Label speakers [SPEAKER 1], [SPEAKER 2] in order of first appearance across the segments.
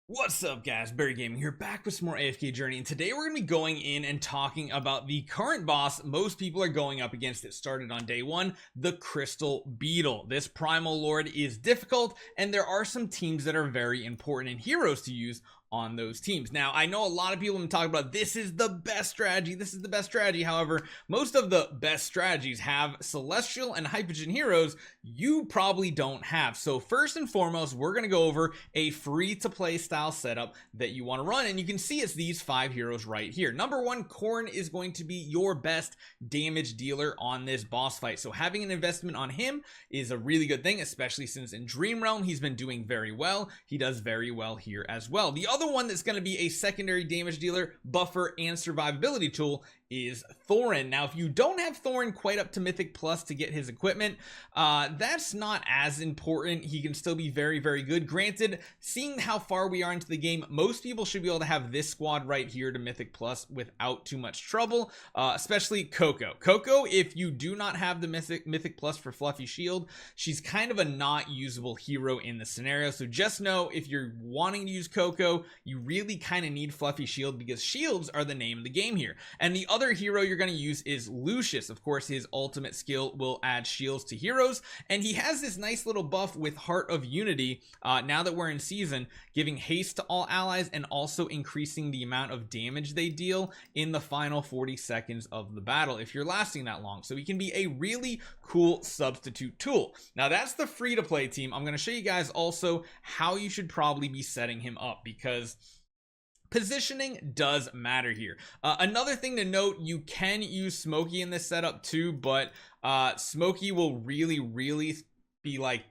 [SPEAKER 1] What's up guys, Barry Gaming here, back with some more AFK Journey, and today we're going to be going in and talking about the current boss most people are going up against. It started on day one, the Crystal Beetle. This Primal Lord is difficult, and there are some teams that are very important and heroes to use on those teams. Now, I know a lot of people have been talking about this is the best strategy, however, most of the best strategies have celestial and hypogen heroes you probably don't have. So first and foremost, we're going to go over a free to play style setup that you want to run, and you can see it's these 5 heroes right here. Number 1, Corn is going to be your best damage dealer on this boss fight, so having an investment on him is a really good thing, especially since in Dream Realm he's been doing very well. He does very well here as well. The other one that's going to be a secondary damage dealer, buffer, and survivability tool is Thorin. Now, if you don't have Thorin quite up to Mythic Plus to get his equipment, that's not as important. He can still be very, very good. Granted, seeing how far we are into the game, most people should be able to have this squad right here to Mythic Plus without too much trouble, especially Coco. Coco, if you do not have the Mythic Plus for Fluffy Shield, she's kind of a not usable hero in the scenario. So just know if you're wanting to use Coco, you really kind of need Fluffy Shield because shields are the name of the game here. And the other hero you're going to use is Lucius. Of course, his ultimate skill will add shields to heroes, and he has this nice little buff with Heart of Unity now that we're in season, giving haste to all allies and also increasing the amount of damage they deal in the final 40 seconds of the battle if you're lasting that long. So he can be a really cool substitute tool. Now that's the free to play team. I'm going to show you guys also how you should probably be setting him up, because positioning does matter here. Another thing to note, you can use Smokey in this setup too, but Smokey will really be like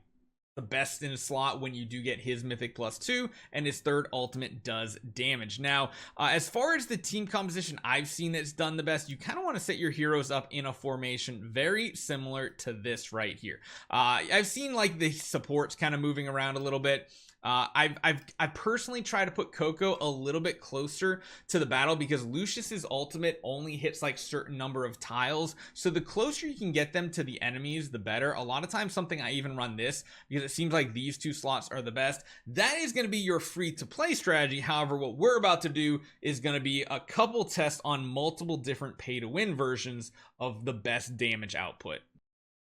[SPEAKER 1] the best in a slot when you do get his Mythic Plus 2, and his third ultimate does damage. Now, as far as the team composition I've seen that's done the best, you kind of want to set your heroes up in a formation very similar to this right here. I've seen like the supports kind of moving around a little bit. I personally try to put Coco a little bit closer to the battle because Lucius's ultimate only hits like certain number of tiles, so the closer you can get them to the enemies the better. A lot of times something I even run this because it seems like these 2 slots are the best. That is going to be your free to play strategy. However, what we're about to do is going to be a couple tests on multiple different pay to win versions of the best damage output.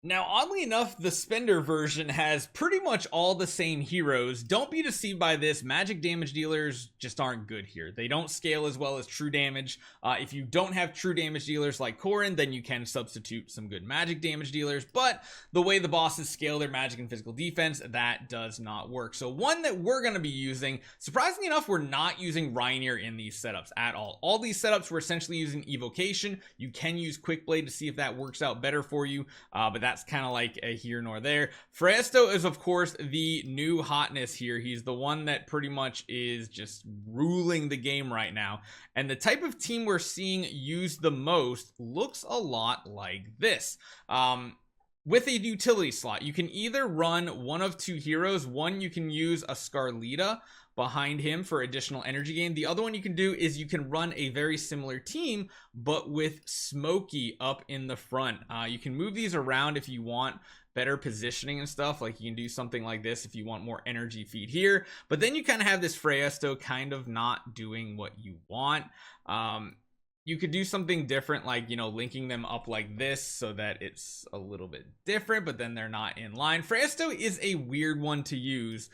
[SPEAKER 1] Now, oddly enough, the Spender version has pretty much all the same heroes. Don't be deceived by this. Magic damage dealers just aren't good here. They don't scale as well as true damage. If you don't have true damage dealers like Corrin, then you can substitute some good magic damage dealers. But the way the bosses scale their magic and physical defense, that does not work. So one that we're going to be using, surprisingly enough, we're not using Reinier in these setups at all. All these setups, we're essentially using Evocation. You can use Quick Blade to see if that works out better for you, but that's kind of like a here nor there. Fresto is of course the new hotness here. He's the one that pretty much is just ruling the game right now, and the type of team we're seeing used the most looks a lot like this. With a utility slot, you can either run one of 2 heroes. One, you can use a Scarlita behind him for additional energy gain. The other one you can do is you can run a very similar team but with Smokey up in the front. You can move these around if you want better positioning and stuff. Like you can do something like this if you want more energy feed here, but then you kind of have this Freyasto kind of not doing what you want. You could do something different, like, you know, linking them up like this so that it's a little bit different, but then they're not in line. Freyasto is a weird one to use,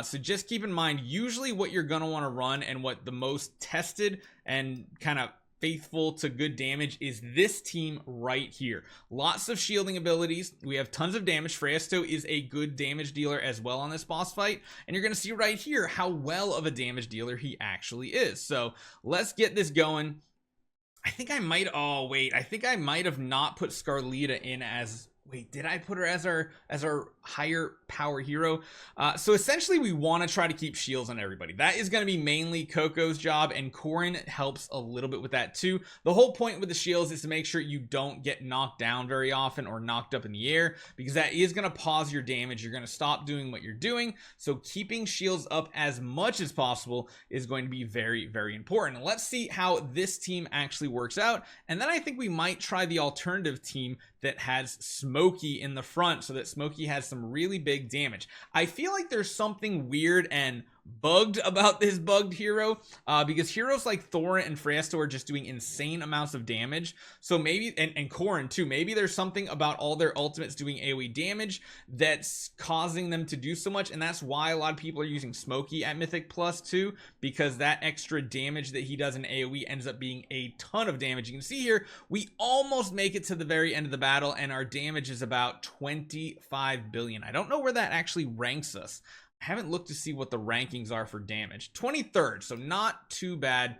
[SPEAKER 1] so just keep in mind, usually what you're going to want to run and what the most tested and kind of faithful to good damage is this team right here. Lots of shielding abilities. We have tons of damage. Freyasto is a good damage dealer as well on this boss fight, and you're going to see right here how well of a damage dealer he actually is. So let's get this going. I think I might, oh wait, I think I might have not put Scarlita in as, wait, did I put her as our higher power hero? So essentially we want to try to keep shields on everybody. That is going to be mainly Coco's job, and Corrin helps a little bit with that too. The whole point with the shields is to make sure you don't get knocked down very often or knocked up in the air, because that is going to pause your damage. You're going to stop doing what you're doing. So keeping shields up as much as possible is going to be very, very important. Let's see how this team actually works out, and then I think we might try the alternative team that has Smokey in the front so that Smokey has some really big damage. I feel like there's something weird and bugged about this bugged hero, because heroes like Thorin and Freyasto are just doing insane amounts of damage. So maybe, and Corrin too, maybe there's something about all their ultimates doing AoE damage that's causing them to do so much, and that's why a lot of people are using Smokey at Mythic Plus too, because that extra damage that he does in AoE ends up being a ton of damage. You can see here, we almost make it to the very end of the battle, and our damage is about 25 billion. I don't know where that actually ranks us. I haven't looked to see what the rankings are for damage. 23rd, so not too bad.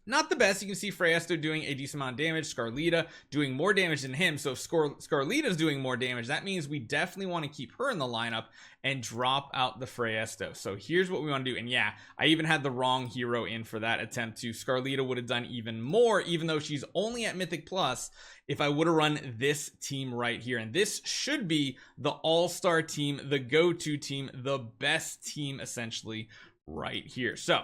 [SPEAKER 1] Not the best. You can see Freyasto doing a decent amount of damage, Scarlita doing more damage than him. So if Scarlita's doing more damage, that means we definitely want to keep her in the lineup and drop out the Freyasto. So here's what we want to do. And yeah, I even had the wrong hero in for that attempt too. Scarlita would have done even more, even though she's only at Mythic Plus, if I would have run this team right here. And this should be the all-star team, the go-to team, the best team essentially right here. So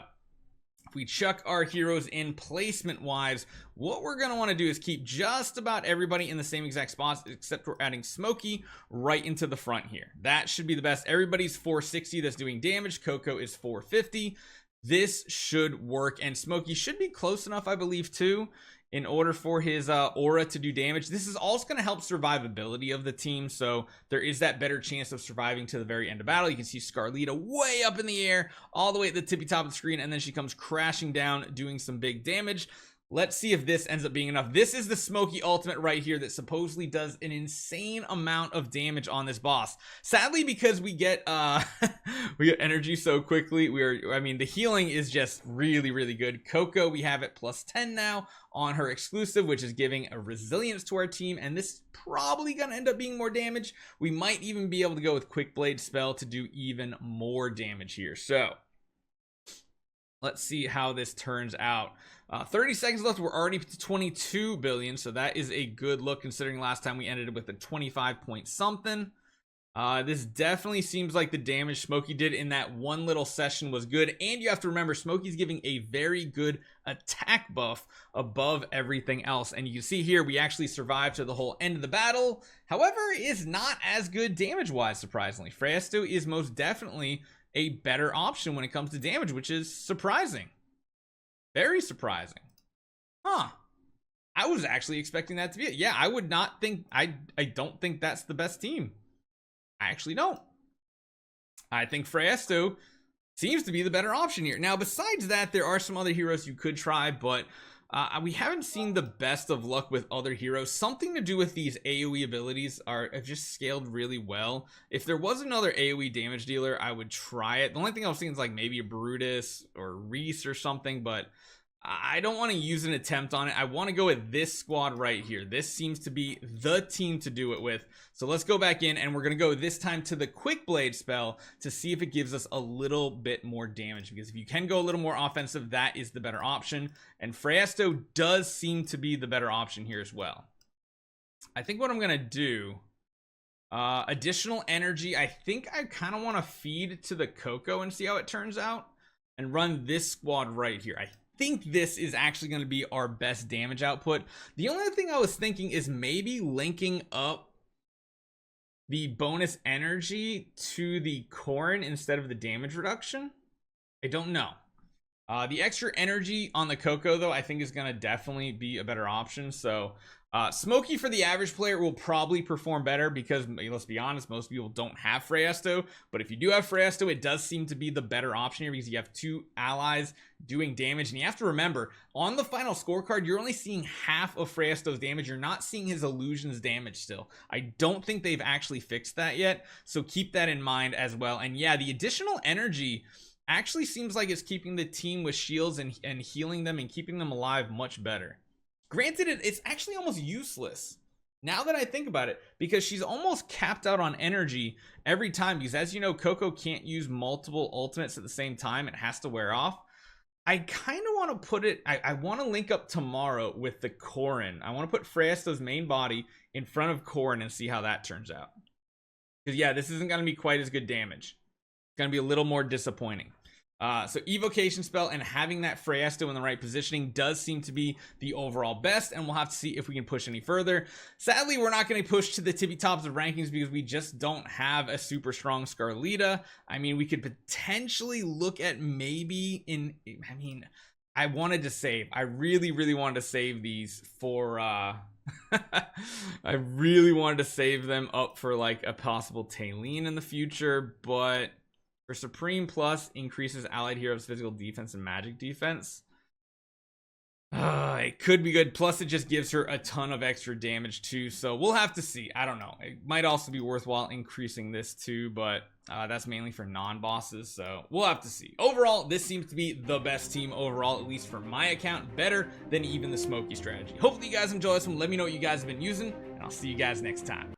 [SPEAKER 1] if we chuck our heroes in placement wise, what we're going to want to do is keep just about everybody in the same exact spots, except we're adding Smokey right into the front here. That should be the best. Everybody's 460 that's doing damage. Coco is 450. This should work, and Smokey should be close enough, I believe, too, in order for his aura to do damage. This is also going to help survivability of the team, so there is that better chance of surviving to the very end of battle. You can see Scarlita way up in the air, all the way at the tippy top of the screen, and then she comes crashing down, doing some big damage. Let's see if this ends up being enough. This is the Smokey ultimate right here that supposedly does an insane amount of damage on this boss. Sadly, because we get we get energy so quickly, I mean, the healing is just really, really good. Coco, we have it plus 10 now on her exclusive, which is giving a resilience to our team, and this is probably gonna end up being more damage. We might even be able to go with Quick Blade spell to do even more damage here. So let's see how this turns out. 30 seconds left. We're already to 22 billion, so that is a good look considering last time we ended with a 25 point something. This definitely seems like the damage Smokey did in that one little session was good, and you have to remember Smokey's giving a very good attack buff above everything else, and you can see here we actually survived to the whole end of the battle. However, is not as good damage wise, surprisingly. Freyasto is most definitely a better option when it comes to damage, which is surprising. Very surprising. Huh. I was actually expecting that to be it. Yeah, I would not think, I don't think that's the best team. I actually don't. I think Freyasto seems to be the better option here. Now, besides that, there are some other heroes you could try, but we haven't seen the best of luck with other heroes. Something to do with these AoE abilities have just scaled really well. If there was another AoE damage dealer, I would try it. The only thing I was thinking is like maybe a Brutus or Reese or something, but I don't want to use an attempt on it. I want to go with this squad right here. This seems to be the team to do it with. So let's go back in, and we're going to go this time to the Quick Blade spell to see if it gives us a little bit more damage. Because if you can go a little more offensive, that is the better option. And Freyasto does seem to be the better option here as well. I think what I'm going to do, additional energy. I think I kind of want to feed to the Coco and see how it turns out. And run this squad right here. I think this is actually going to be our best damage output. The only other thing I was thinking is maybe linking up the bonus energy to the Corrin instead of the damage reduction. I don't know. The extra energy on the Coco, though, I think is going to definitely be a better option. So Smokey for the average player will probably perform better because, let's be honest, most people don't have Freyasto. But if you do have Freyasto, it does seem to be the better option here because you have two allies doing damage. And you have to remember, on the final scorecard, you're only seeing half of Freyasto's damage. You're not seeing his illusions damage still. I don't think they've actually fixed that yet. So keep that in mind as well. And yeah, the additional energy actually seems like it's keeping the team with shields and healing them and keeping them alive much better. Granted, it's actually almost useless now that I think about it, because she's almost capped out on energy every time, because as you know, Coco can't use multiple ultimates at the same time. It has to wear off. I kind of want to put it, I want to link up tomorrow with the Corrin. I want to put Freyasto's main body in front of Corrin and see how that turns out. Because yeah, this isn't going to be quite as good damage. It's going to be a little more disappointing. So evocation spell and having that Freyasto in the right positioning does seem to be the overall best, and we'll have to see if we can push any further. Sadly, we're not going to push to the tippy tops of rankings because we just don't have a super strong Scarlita. I mean, we could potentially look at maybe I wanted to save. I really wanted to save these for I really wanted to save them up for like a possible Tailene in the future, but for Supreme Plus increases allied heroes physical defense and magic defense. It could be good. Plus it just gives her a ton of extra damage too, so we'll have to see. I don't know, it might also be worthwhile increasing this too, but that's mainly for non-bosses, so we'll have to see. Overall, this seems to be the best team overall, at least for my account, better than even the Smoky strategy. Hopefully you guys enjoy this one. Let me know what you guys have been using, and I'll see you guys next time.